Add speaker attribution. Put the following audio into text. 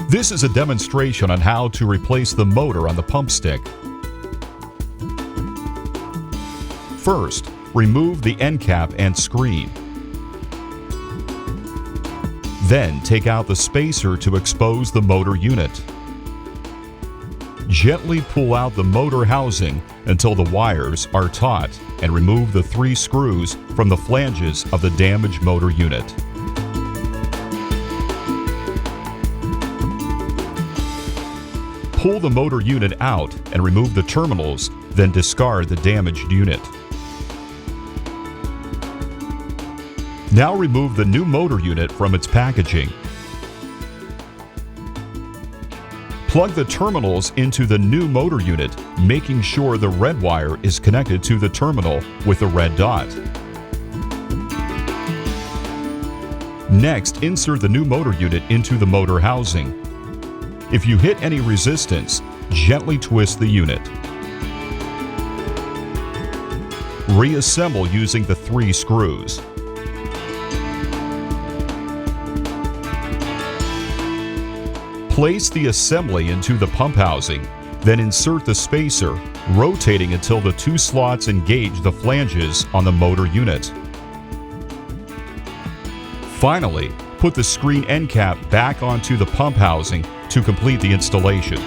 Speaker 1: This is a demonstration on how to replace the motor on the pump stick. First, remove the end cap and screen. Then take out the spacer to expose the motor unit. Gently pull out the motor housing until the wires are taut and remove the 3 screws from the flanges of the damaged motor unit. Pull the motor unit out and remove the terminals, then discard the damaged unit. Now remove the new motor unit from its packaging. Plug the terminals into the new motor unit, making sure the red wire is connected to the terminal with the red dot. Next, insert the new motor unit into the motor housing. If you hit any resistance, gently twist the unit. Reassemble using the 3 screws. Place the assembly into the pump housing, then insert the spacer, rotating until the 2 slots engage the flanges on the motor unit. Finally, put the screen end cap back onto the pump housing to complete the installation.